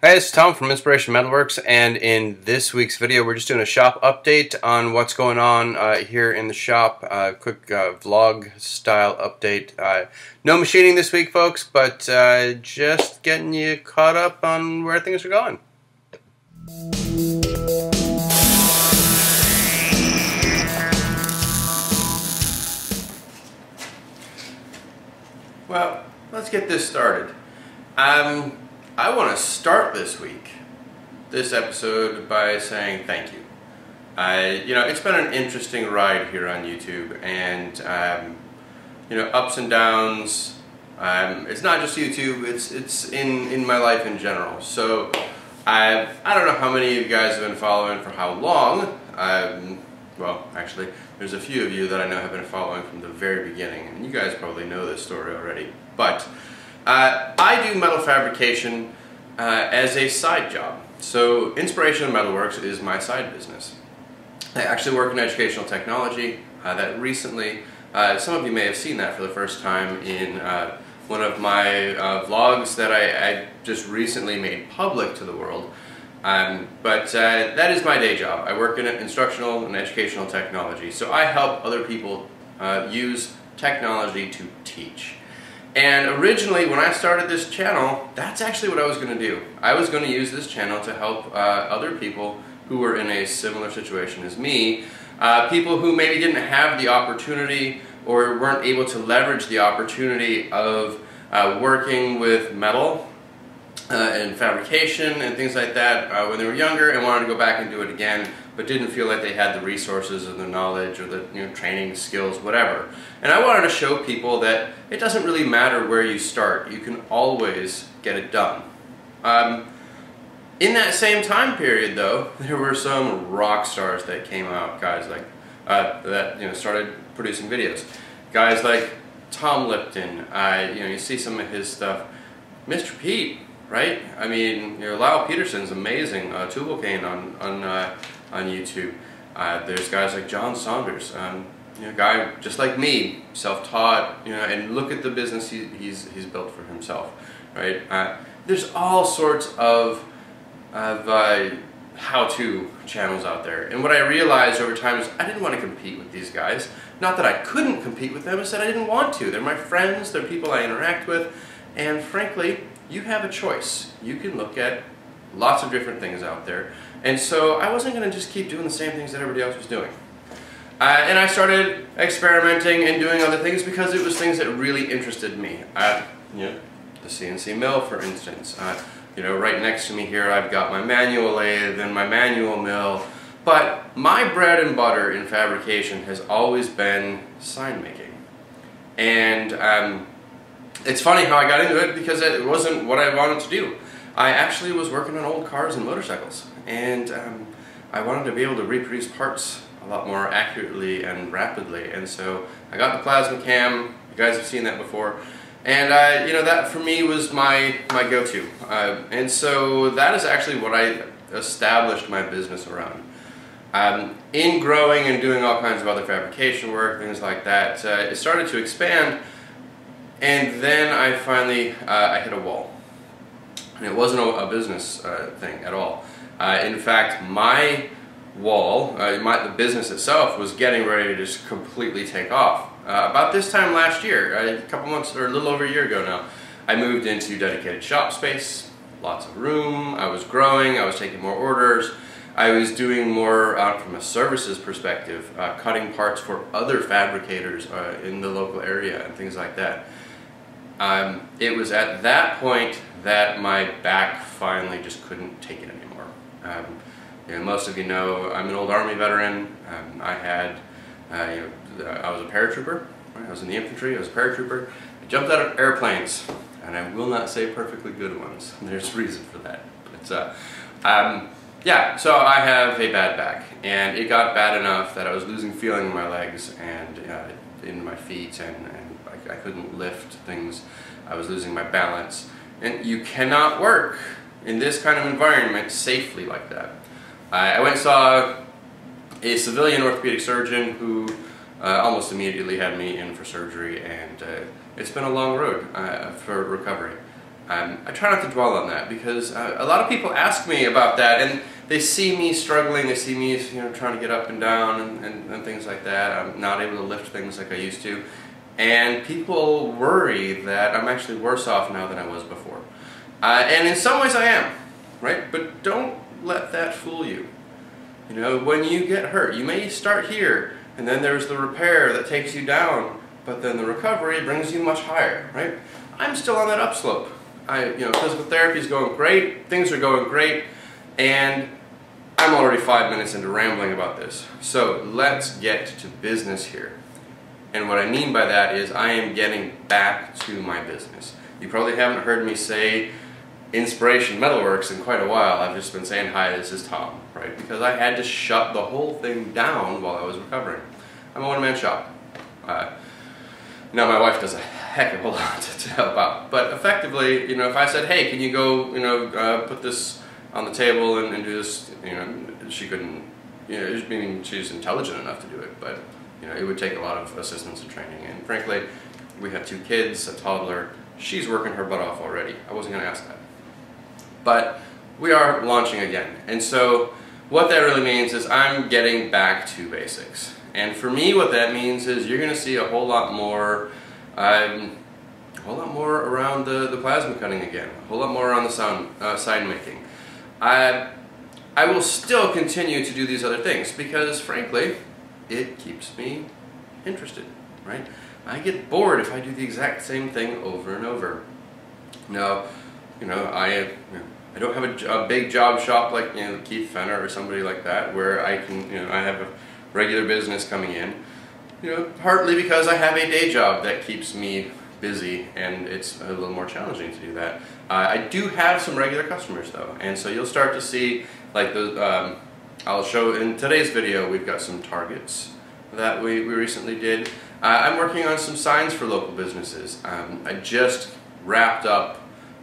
Hey, it's Tom from Inspiration Metalworks, and in this week's video we're just doing a shop update on what's going on here in the shop. Quick vlog style update. No machining this week, folks, but just getting you caught up on where things are going. Well, let's get this started. I want to start this episode by saying thank you. It's been an interesting ride here on YouTube, and ups and downs. It's not just YouTube; it's in my life in general. So I don't know how many of you guys have been following for how long. Well, actually, there's a few of you that I know have been following from the very beginning, and you guys probably know this story already. But I do metal fabrication as a side job. So Inspiration Metalworks is my side business. I actually work in educational technology. That recently, some of you may have seen that for the first time in one of my vlogs that I just recently made public to the world. But that is my day job. I work in instructional and educational technology. So I help other people use technology to teach. And originally, when I started this channel, that's actually what I was going to do. I was going to use this channel to help other people who were in a similar situation as me, people who maybe didn't have the opportunity or weren't able to leverage the opportunity of working with metal and fabrication and things like that when they were younger and wanted to go back and do it again, but didn't feel like they had the resources or the knowledge or the training skills, whatever. And I wanted to show people that it doesn't really matter where you start. You can always get it done. In that same time period, though, there were some rock stars that came out, guys like that started producing videos. Guys like Tom Lipton. You see some of his stuff. Mr. Pete, right? I mean, Lyle Peterson's amazing. Tubalcane on YouTube. There's guys like John Saunders, a guy just like me, self-taught, and look at the business he's built for himself, right? There's all sorts of how-to channels out there, and what I realized over time is I didn't want to compete with these guys. Not that I couldn't compete with them, it's that I didn't want to. They're my friends, they're people I interact with, and frankly, you have a choice. You can look at lots of different things out there. And so I wasn't going to just keep doing the same things that everybody else was doing. And I started experimenting and doing other things because it was things that really interested me. The CNC mill, for instance. Right next to me here I've got my manual lathe and my manual mill. But my bread and butter in fabrication has always been sign making. And it's funny how I got into it because it wasn't what I wanted to do. I actually was working on old cars and motorcycles, and I wanted to be able to reproduce parts a lot more accurately and rapidly, and so I got the plasma cam. You guys have seen that before, and that for me was my go-to, and so that is actually what I established my business around. In growing and doing all kinds of other fabrication work, things like that, it started to expand, and then I finally I hit a wall. And it wasn't a business thing at all. In fact, my wall, the business itself, was getting ready to just completely take off. About this time last year, a couple months or a little over a year ago now, I moved into dedicated shop space, lots of room, I was growing, I was taking more orders, I was doing more from a services perspective, cutting parts for other fabricators in the local area and things like that. It was at that point that my back finally just couldn't take it anymore. Most of you know I'm an old Army veteran. I was a paratrooper. Right? I was in the infantry. I was a paratrooper. I jumped out of airplanes, and I will not say perfectly good ones. There's a reason for that. But yeah, so I have a bad back, and it got bad enough that I was losing feeling in my legs and in my feet, and I couldn't lift things. I was losing my balance. And you cannot work in this kind of environment safely like that. I went and saw a civilian orthopedic surgeon who almost immediately had me in for surgery, and it's been a long road for recovery. I try not to dwell on that because a lot of people ask me about that, and they see me struggling, they see me trying to get up and down and things like that. I'm not able to lift things like I used to, and people worry that I'm actually worse off now than I was before. And in some ways I am, right? But don't let that fool you. You know, when you get hurt, you may start here, and then there's the repair that takes you down, but then the recovery brings you much higher, right? I'm still on that upslope. Physical therapy is going great, things are going great, and I'm already 5 minutes into rambling about this. So let's get to business here. And what I mean by that is I am getting back to my business. You probably haven't heard me say Inspiration Metalworks in quite a while. I've just been saying, hi, this is Tom, right? Because I had to shut the whole thing down while I was recovering. I'm a one-man shop. Now my wife does a heck of a lot to help out, but effectively, if I said, hey, can you go, put this on the table and do this, she couldn't, I mean, she's intelligent enough to do it, but, it would take a lot of assistance and training, and frankly, we have 2 kids, a toddler, she's working her butt off already. I wasn't going to ask that. But we are launching again, and so what that really means is I'm getting back to basics. And for me, what that means is you're going to see a whole lot more around the plasma cutting again, a whole lot more around the sign making. I will still continue to do these other things because, frankly, it keeps me interested, right? I get bored if I do the exact same thing over and over. Now, I don't have a big job shop like Keith Fenner or somebody like that where I can I have a regular business coming in, partly because I have a day job that keeps me busy and it's a little more challenging to do that. I do have some regular customers though, and so you'll start to see like the, I'll show in today's video we've got some targets that we recently did. I'm working on some signs for local businesses. I just wrapped up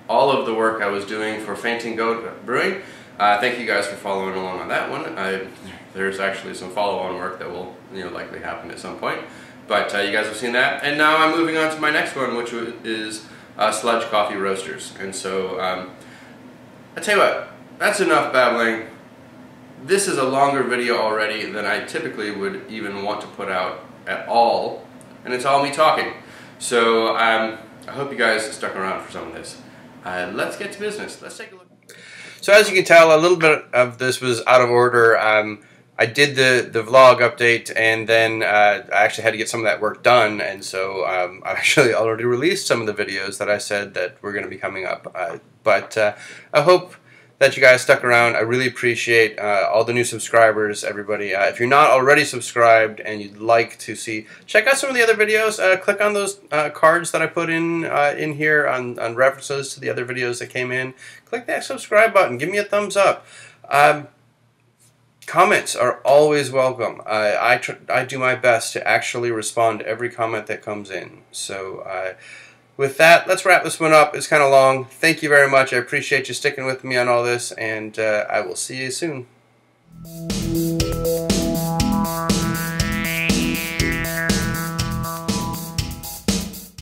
all of the work I was doing for Fainting Goat Brewing. Thank you guys for following along on that one. There's actually some follow-on work that will likely happen at some point. But you guys have seen that. And now I'm moving on to my next one, which is Sludge Coffee Roasters. And so, I tell you what, that's enough babbling. This is a longer video already than I typically would even want to put out at all. And it's all me talking. So I hope you guys stuck around for some of this. Let's get to business. Let's take a look. So as you can tell, a little bit of this was out of order. I did the vlog update, and then I actually had to get some of that work done, and so I actually already released some of the videos that I said that were going to be coming up. But I hope that you guys stuck around. I really appreciate all the new subscribers, everybody. If you're not already subscribed and you'd like to see, check out some of the other videos. Click on those cards that I put in here on references to the other videos that came in. Click that subscribe button. Give me a thumbs up. Comments are always welcome. I do my best to actually respond to every comment that comes in. So with that, let's wrap this one up. It's kind of long. Thank you very much. I appreciate you sticking with me on all this, and I will see you soon.